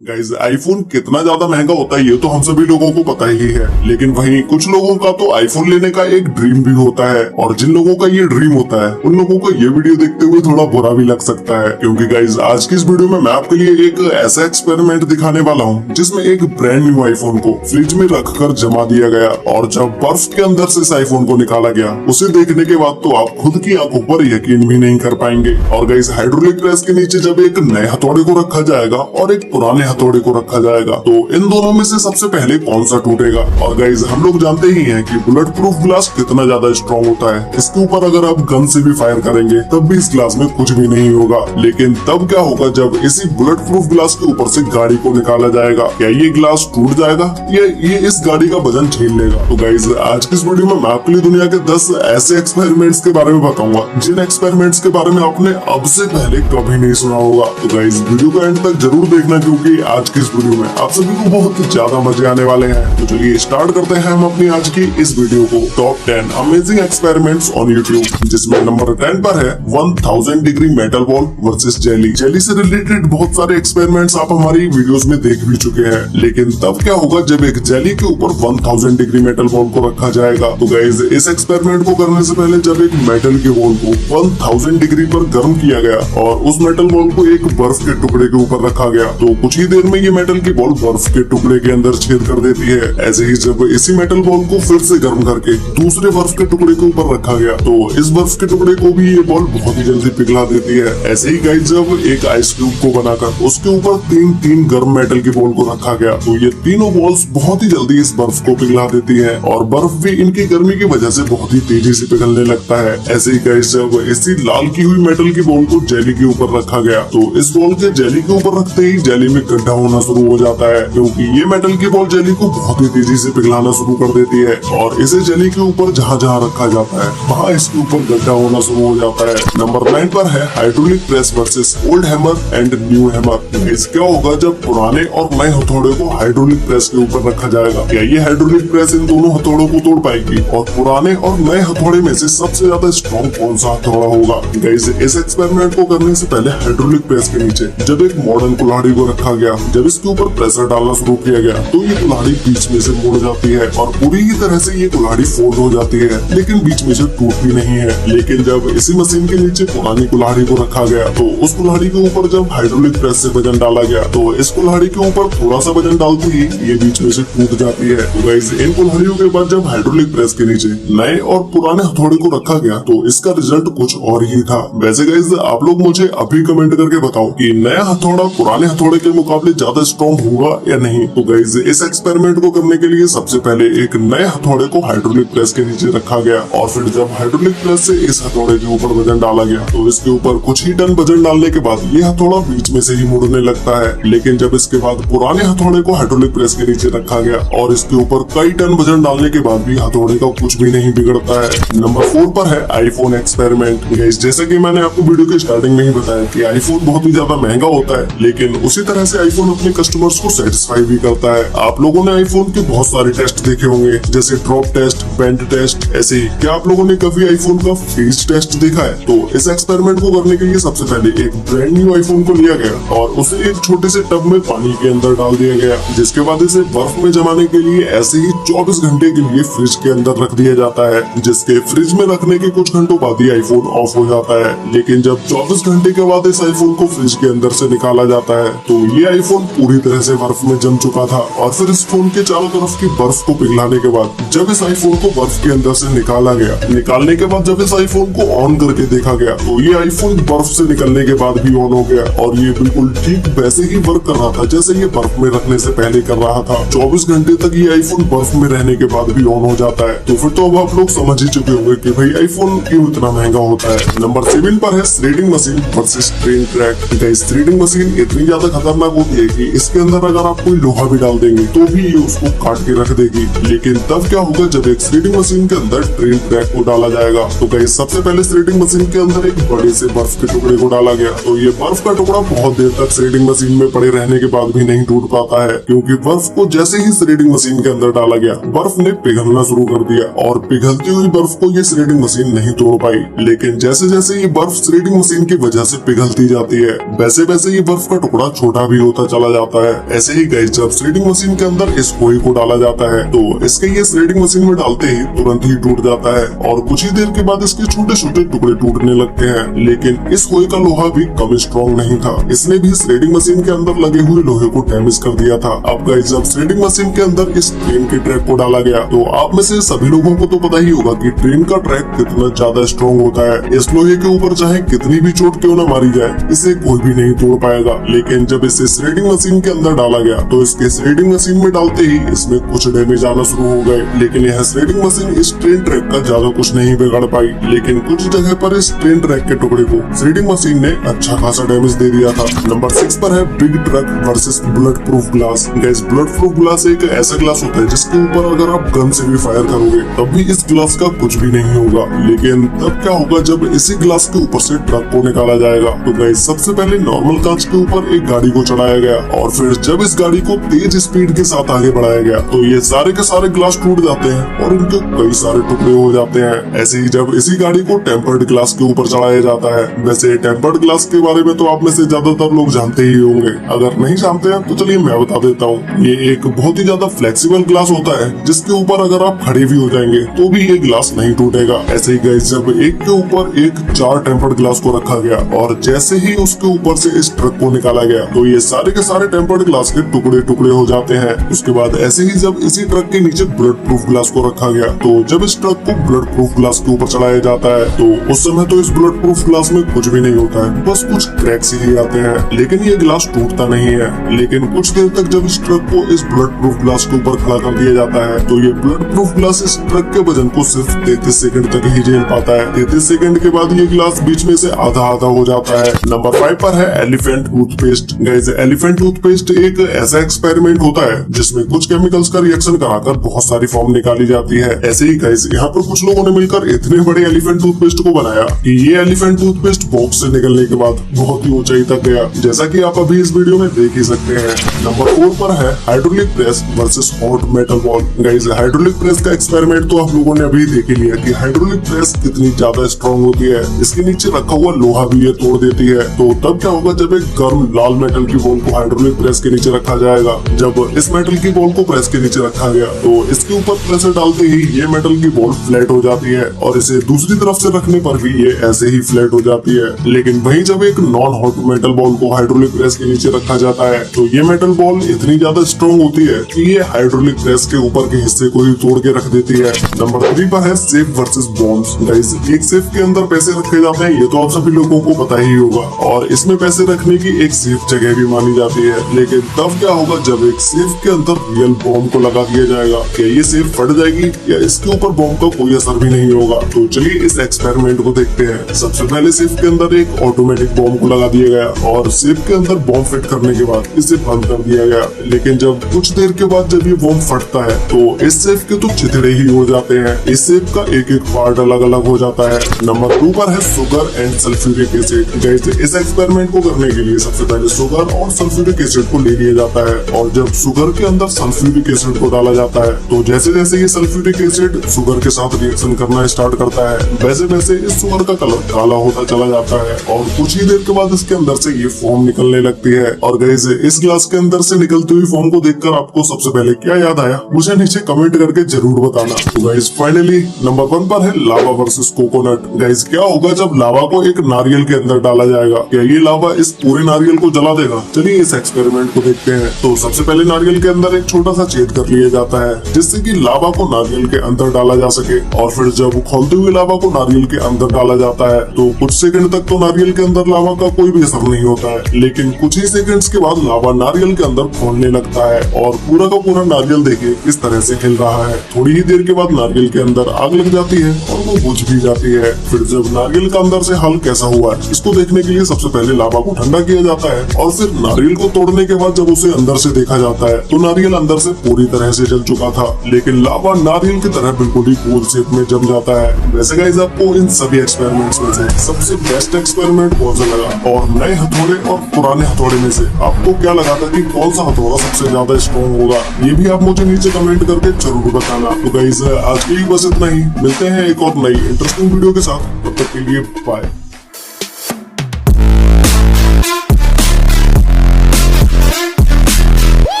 Guys iPhone कितना ज्यादा महंगा होता है ये तो हम सभी लोगों को पता ही है, लेकिन वहीं कुछ लोगों का तो आईफोन लेने का एक ड्रीम भी होता है। और जिन लोगों का ये ड्रीम होता है उन लोगों को ये वीडियो देखते हुए थोड़ा बुरा भी लग सकता है, क्योंकि गाइज आज की इस वीडियो में मैं आपके लिए एक ऐसा एक्सपेरिमेंट दिखाने वाला हूँ जिसमें एक ब्रांड न्यू आईफोन को फ्रिज में रखकर जमा दिया गया और जब बर्फ के अंदर से इस आईफोन को निकाला गया उसे देखने के बाद तो आप खुद की आंखों पर यकीन भी नहीं कर पाएंगे। और गाइज हाइड्रोलिक प्रेस के नीचे जब एक नए हथौड़े को रखा जाएगा और एक पुराने हथौड़े को रखा जाएगा तो इन दोनों में से सबसे पहले कौन सा टूटेगा। और गाइज हम लोग जानते ही हैं कि बुलेट प्रूफ ग्लास कितना ज्यादा स्ट्रॉन्ग होता है। इसके ऊपर अगर आप गन से भी फायर करेंगे तब भी इस ग्लास में कुछ भी नहीं होगा, लेकिन तब क्या होगा जब इसी बुलेट प्रूफ ग्लास के ऊपर से गाड़ी को निकाला जाएगा। क्या ये ग्लास टूट जाएगा या ये इस गाड़ी का वजन झेल लेगा। तो गाइज आज की इस वीडियो में मैं आपके लिए दुनिया के 10 ऐसे एक्सपेरिमेंट्स के बारे में बताऊंगा जिन एक्सपेरिमेंट्स के बारे में आपने अब से पहले कभी नहीं सुना होगा। तो गाइज वीडियो को एंड तक जरूर देखना, क्योंकि आज की इस वीडियो में आप सभी को बहुत ज्यादा मजे आने वाले हैं। तो चलिए स्टार्ट करते हैं हम अपनी आज की इस वीडियो को। Top 10 amazing experiments on YouTube, जिसमें नंबर 10 पर है 1000 degree metal ball versus jelly. Jelly से रिलेटेड बहुत सारे एक्सपेरिमेंट्स आप हमारी वीडियोस में देख भी चुके हैं, लेकिन तब क्या होगा जब एक जेली के ऊपर 1000 डिग्री मेटल बॉल को रखा जाएगा। तो गाइस इस एक्सपेरिमेंट को करने से पहले जब एक मेटल के बॉल को 1000 डिग्री पर गर्म किया गया और उस मेटल बॉल को एक बर्फ के टुकड़े के ऊपर रखा गया, तो कुछ ही देर में ये मेटल की बॉल बर्फ के टुकड़े के अंदर छेद कर देती है। ऐसे ही जब इसी मेटल बॉल को फिर से गर्म करके दूसरे बर्फ के टुकड़े के ऊपर रखा गया तो इस बर्फ के टुकड़े को भी ये बॉल बहुत ही जल्दी पिघला देती है। ऐसे ही गाइस जब एक आइस क्यूब को बनाकर उसके ऊपर तीन गर्म मेटल की बॉल को रखा गया तो ये तीनों बॉल्स बहुत ही जल्दी इस बर्फ को पिघला देती है और बर्फ भी इनकी गर्मी की वजह से बहुत ही तेजी से पिघलने लगता है। ऐसे ही गाइस जब इसी लाल की हुई मेटल की बॉल को जेली के ऊपर रखा गया तो इस बॉल के जेली के ऊपर रखते ही जेली में गड्ढा होना शुरू हो जाता है, क्योंकि ये मेटल की बॉल जेली को बहुत ही तेजी से पिघलाना शुरू कर देती है और इसे जेली के ऊपर जहाँ जहाँ रखा जाता है वहाँ इसके ऊपर गड्ढा होना शुरू हो जाता है। नंबर 9 पर है hydraulic press versus old hammer and new hammer. इस क्या होगा जब पुराने और नए हथौड़े को हाइड्रोलिक प्रेस के ऊपर रखा जाएगा। क्या ये हाइड्रोलिक प्रेस इन दोनों हथौड़ों को तोड़ पाएगी और पुराने और नए हथौड़े में से सबसे ज्यादा स्ट्रॉन्ग कौन सा हथौड़ा होगा। गाइस इस एक्सपेरिमेंट को करने से पहले हाइड्रोलिक प्रेस के नीचे जब एक मॉडर्न कुल्हाड़ी को रखा गया, जब इसके ऊपर प्रेशर डालना शुरू किया गया तो ये कुल्हाड़ी बीच में से मुड़ जाती है और पूरी ही तरह से ये कुल्हाड़ी फोल्ड हो जाती है, लेकिन बीच में से टूट भी नहीं है। लेकिन जब इसी मशीन के नीचे पुरानी कुल्हाड़ी को रखा गया तो उस कुल्हाड़ी के ऊपर जब हाइड्रोलिक प्रेस से वजन डाला गया तो इस कुल्हाड़ी के ऊपर थोड़ा सा वजन डालते ही ये बीच में से टूट जाती है। तो गाइस इन कुल्हाड़ियों के बाद जब हाइड्रोलिक प्रेस के नीचे नए और पुराने हथौड़े को रखा गया तो इसका रिजल्ट कुछ और ही था। वैसे गाइस आप लोग मुझे अभी कमेंट करके बताओ कि नया हथौड़ा पुराने हथौड़े के मुकाबले ज्यादा स्ट्रॉन्ग होगा या नहीं। तो गाइस इस एक्सपेरिमेंट को करने के लिए सबसे पहले एक नए हथौड़े को हाइड्रोलिक प्रेस के नीचे रखा गया और फिर जब हाइड्रोलिक प्रेस से इस हथौड़े के ऊपर वजन डाला गया तो इसके ऊपर कुछ ही टन वजन डालने के बाद ये हथौड़ा बीच में से ही मुड़ने लगता है। लेकिन जब इसके बाद पुराने हथौड़े को हाइड्रोलिक प्रेस के नीचे रखा गया और इसके ऊपर कई टन वजन डालने के बाद भी हथौड़े का कुछ भी नहीं बिगड़ता है। नंबर 4 पर है आईफोन एक्सपेरिमेंट। गाइस जैसे कि मैंने आपको वीडियो के स्टार्टिंग में ही बताया कि आईफोन बहुत ही ज्यादा महंगा होता है, लेकिन उसी तरह से आईफोन अपने कस्टमर्स को सेटिस्फाई भी करता है। आप लोगों ने आईफोन के बहुत सारे टेस्ट देखे होंगे, जैसे ड्रॉप टेस्ट, बेंड टेस्ट। ऐसे ही क्या आप लोगों ने कभी आईफोन का फ्रीज टेस्ट देखा है? तो इस एक्सपेरिमेंट को करने के लिए सबसे पहले एक ब्रांड न्यू आईफोन को लिया गया और उसे एक छोटे से टब में पानी के अंदर डाल दिया गया, जिसके बाद इसे बर्फ में जमाने के लिए ऐसे ही 24 घंटे के लिए फ्रिज के अंदर रख दिया जाता है, जिसके फ्रिज में रखने के कुछ घंटों बाद ही आईफोन ऑफ हो जाता है। लेकिन जब 24 घंटे के बाद इस आईफोन को फ्रिज के अंदर से निकाला जाता है तो ये आईफोन पूरी तरह से बर्फ में जम चुका था और फिर इस फोन के चारों तरफ की बर्फ को पिघलाने के बाद जब इस आईफोन को बर्फ के अंदर से निकाला गया, निकालने के बाद जब इस आईफोन को ऑन करके देखा गया तो ये आईफोन बर्फ से निकलने के बाद भी ऑन हो गया और ये बिल्कुल ठीक वैसे ही वर्क कर रहा था जैसे ये बर्फ में रखने से पहले कर रहा था। 24 घंटे तक ये आईफोन बर्फ में रहने के बाद भी ऑन हो जाता है। तो फिर तो अब आप लोग समझ ही चुके होंगे कि भाई आईफोन क्यों इतना महंगा होता है। नंबर 7 पर है threading machine versus train track. Guys threading machine इतनी ज्यादा खतरनाक होती है कि इसके अंदर अगर आप कोई लोहा भी डाल देंगे तो भी ये उसको काट के रख देगी। लेकिन तब क्या होगा जब एक थ्रेडिंग मशीन के अंदर ट्रेन ट्रैक को डाला जाएगा। तो गाइस सबसे पहले थ्रेडिंग मशीन के अंदर एक बड़े से बर्फ के टुकड़े को डाला गया तो ये बर्फ का टुकड़ा बहुत देर तक थ्रेडिंग मशीन में पड़े रहने के बाद भी नहीं टूट पाता है, क्योंकि बर्फ को जैसे ही थ्रेडिंग मशीन के अंदर डाला गया बर्फ ने पिघलना शुरू कर दिया और पिघलती हुई बर्फ को ये थ्रेडिंग मशीन नहीं तोड़ पाई। लेकिन जैसे जैसे ये बर्फ थ्रेडिंग मशीन की वजह से पिघलती जाती है वैसे वैसे ये बर्फ का टुकड़ा छोटा भी होता चला जाता है। ऐसे ही गाइस जब थ्रेडिंग मशीन के अंदर इस कोई को डाला जाता है तो इसके ये थ्रेडिंग मशीन में डालते ही तुरंत ही टूट जाता है और कुछ ही देर के बाद इसके छोटे छोटे टुकड़े टूटने लगते हैं। लेकिन इस कोई का लोहा भी कम स्ट्रॉन्ग नहीं था, इसने भी थ्रेडिंग मशीन के अंदर लगे हुए लोहे को डैमेज कर दिया था। अब गाइस जब थ्रेडिंग मशीन के अंदर इस ट्रेन के ट्रैक को डाला गया तो आप में से सभी लोगों को तो पता ही होगा कि ट्रेन का ट्रैक कितना ज्यादा स्ट्रॉन्ग होता है। इस लोहे के ऊपर चाहे कितनी भी चोट क्यों न मारी जाए इसे कोई भी नहीं तोड़ पाएगा। लेकिन जब इसे थ्रेडिंग मशीन के अंदर डाला गया तो इसके थ्रेडिंग मशीन में डालते ही इसमें कुछ डैमेज आना शुरू हो गए। लेकिन यह थ्रेडिंग मशीन इस ट्रेन ट्रैक का ज्यादा कुछ नहीं बिगाड़ पाई। लेकिन कुछ जगह पर इस ट्रेन ट्रैक के टुकड़े को थ्रेडिंग मशीन ने अच्छा खासा डैमेज दे दिया था। नंबर 6 पर है big truck versus bullet proof glass. Gas bullet proof glass एक ऐसा ग्लास होता है जिसके ऊपर अगर आप गन से भी फायर करोगे तब भी इस ग्लास का कुछ भी नहीं होगा। लेकिन तब क्या होगा जब इसी ग्लास के ऊपर से ट्रक को निकाला जाएगा। तो गैस सबसे पहले नॉर्मल कांच के ऊपर एक गाड़ी को चढ़ाया गया और फिर जब इस गाड़ी को तेज स्पीड के साथ आगे बढ़ाया गया तो ये सारे के सारे ग्लास टूट जाते हैं और इनके कई सारे टुकड़े हो जाते हैं। ऐसे ही जब इसी गाड़ी को टेम्पर्ड ग्लास के ऊपर चढ़ाया जाता है, वैसे टेम्पर्ड ग्लास के बारे में तो आप में से ज्यादातर लोग जानते ही होंगे, अगर नहीं जानते हैं तो चलिए मैं बता देता हूँ। ये एक बहुत ही ज्यादा फ्लेक्सिबल ग्लास होता है जिसके ऊपर अगर आप खड़े भी हो जाएंगे तो भी ये ग्लास नहीं टूटेगा। ऐसे ही गाइस जब एक के ऊपर एक 4 टेम्पर्ड ग्लास को रखा गया और जैसे ही उसके ऊपर से इस ट्रक को निकाला गया तो ये सारे के सारे टेम्पर्ड ग्लास के टुकड़े टुकड़े हो जाते हैं। उसके बाद ऐसे ही जब इसी ट्रक के नीचे बुलेट प्रूफ ग्लास को रखा गया तो जब इस ट्रक को बुलेट प्रूफ ग्लास के ऊपर चढ़ाया जाता है तो उस समय तो इस बुलेट प्रूफ ग्लास में कुछ भी नहीं होता है, बस कुछ क्रैक्स ही आते हैं। लेकिन ये ग्लास टूटता नहीं है। लेकिन कुछ देर तक जब इस ट्रक को इस बुलेट प्रूफ ग्लास के ऊपर खड़ा कर दिया जाता है तो ये बुलेट प्रूफ ग्लास इस ट्रक के वजन को सिर्फ 33 सेकंड तक ही झेल पाता है। 33 सेकंड के बाद ये ग्लास बीच में से आधा आधा हो जाता है। नंबर 5 पर है elephant toothpaste. Guys elephant toothpaste एक ऐसा एक्सपेरिमेंट होता है जिसमें कुछ केमिकल्स का रिएक्शन कराकर बहुत सारी फॉर्म निकाली जाती है। ऐसे ही गाइस यहाँ पर कुछ लोगों ने मिलकर इतने बड़े एलिफेंट टूथपेस्ट को बनाया कि ये एलिफेंट टूथपेस्ट बॉक्स से निकलने के बाद बहुत ही ऊंचाई तक गया, जैसा कि आप अभी इस वीडियो में देख ही सकते हैं। नंबर 4 पर है hydraulic press versus hot metal ball. Guys hydraulic press का एक्सपेरिमेंट तो आप लोगों ने अभी देख ही लिया कि हाइड्रोलिक प्रेस कितनी ज्यादा स्ट्रॉन्ग होती है। इसके नीचे रखा हुआ लोहा भी ये तोड़ देती है। तो तब क्या होगा जब एक गर्म लाल मेटल की बॉल को हाइड्रोलिक प्रेस के नीचे रखा जाएगा। जब इस मेटल की बॉल को प्रेस के नीचे रखा गया तो इसके ऊपर प्रेशर डालते ही ये मेटल की बॉल फ्लैट हो जाती है और इसे दूसरी तरफ से रखने पर भी ये ऐसे ही फ्लैट हो जाती है। लेकिन वहीं जब एक नॉन हॉट मेटल बॉल को हाइड्रोलिक प्रेस के नीचे रखा जाता है तो ये मेटल बॉल इतनी ज्यादा स्ट्रॉन्ग होती है कि ये हाइड्रोलिक प्रेस के ऊपर के हिस्से को ही तोड़ के रख देती है। नंबर 3 पर है सेफ वर्सेस बॉम्ब्स। गाइस एक सेफ के अंदर पैसे रखे जाते हैं, ये तो आप सभी लोगों को पता ही होगा, और इसमें पैसे रखने की एक सेफ जगह भी मानी जाती है। लेकिन तब क्या होगा जब एक सेफ के अंदर रियल बॉम्ब को लगा दिया जाएगा, क्या ये सेफ फट जाएगी या इसके ऊपर बॉम्ब का कोई असर भी नहीं होगा? तो चलिए इस एक्सपेरिमेंट को देखते हैं। सबसे पहले सेफ के अंदर एक ऑटोमेटिक बॉम्ब को लगा दिया गया और सेफ के अंदर बॉम्ब फिट करने के बाद इसे बंद कर दिया गया। लेकिन जब कुछ देर के बाद जब ये बॉम्ब फटता है तो इस सेफ के तो चिथड़े ही हो जाते हैं। इस सेफ का एक एक पार्ट अलग अलग हो जाता है। नंबर 2 पर है शुगर एंड सल्फ्यूरिक एसिड। इस एक्सपेरिमेंट को करने के लिए सबसे पहले शुगर और सल्फ्यूरिक एसिड को ले लिया जाता है और जब शुगर के अंदर सल्फ्यूरिक एसिड को डाला जाता है तो जैसे जैसे ये सल्फ्यूरिक एसिड शुगर के साथ रिएक्शन करना स्टार्ट करता है वैसे वैसे इस शुगर का कलर काला होता चला जाता है और कुछ ही देर के बाद इसके अंदर से ये फोम निकलने लगती है। और गाइस इस ग्लास के अंदर से निकलती हुई फोम को देखकर आपको सबसे पहले क्या याद आया मुझे नीचे कमेंट करके जरूर बताना। तो गाइस फाइनली नंबर 1 पर है लावा वर्सेस कोकोनट। गाइस क्या होगा जब लावा को एक नारियल के अंदर डाला जाएगा, क्या ये लावा इस पूरे नारियल को जला देगा? चलिए इस एक्सपेरिमेंट को देखते हैं। तो सबसे पहले नारियल के अंदर एक छोटा सा छेद कर लिया जाता है जिससे कि लावा को नारियल के अंदर डाला जा सके और फिर जब खोलते हुए लावा को नारियल के अंदर डाला जाता है तो कुछ सेकंड तक तो नारियल के अंदर लावा का कोई भी असर नहीं होता है, लेकिन कुछ ही सेकंड्स के बाद लावा नारियल के अंदर खोलने लगता है और पूरा का पूरा नारियल देखिए किस तरह से हिल रहा है। थोड़ी ही देर के बाद नारियल के अंदर आग लग जाती है और वो बुझ भी जाती है। फिर जब नारियल का अंदर से हल कैसा हुआ है इसको देखने के लिए सबसे पहले लावा को ठंडा किया जाता है और फिर नारियल को तोड़ने के बाद जब उसे अंदर से देखा जाता है तो नारियल अंदर से पूरी तरह से जल चुका था, लेकिन लावा नारियल की तरह बिल्कुल ही गोल शेप में जम जाता है। वैसे गाइस आपको इन सभी एक्सपेरिमेंट्स में से सबसे बेस्ट एक्सपेरिमेंट कौन सा लगा और नए हथौड़े और पुराने हथौड़े में से आपको क्या लगा था कि कौन सा हथौड़ा सबसे ज्यादा स्ट्रॉन्ग होगा? ये भी आप मुझे नीचे कमेंट करके जरूर बताना। तो गाइस आज के लिए बस इतना ही, मिलते हैं एक और नई इंटरेस्टिंग वीडियो के साथ, तब तक के लिए बाय।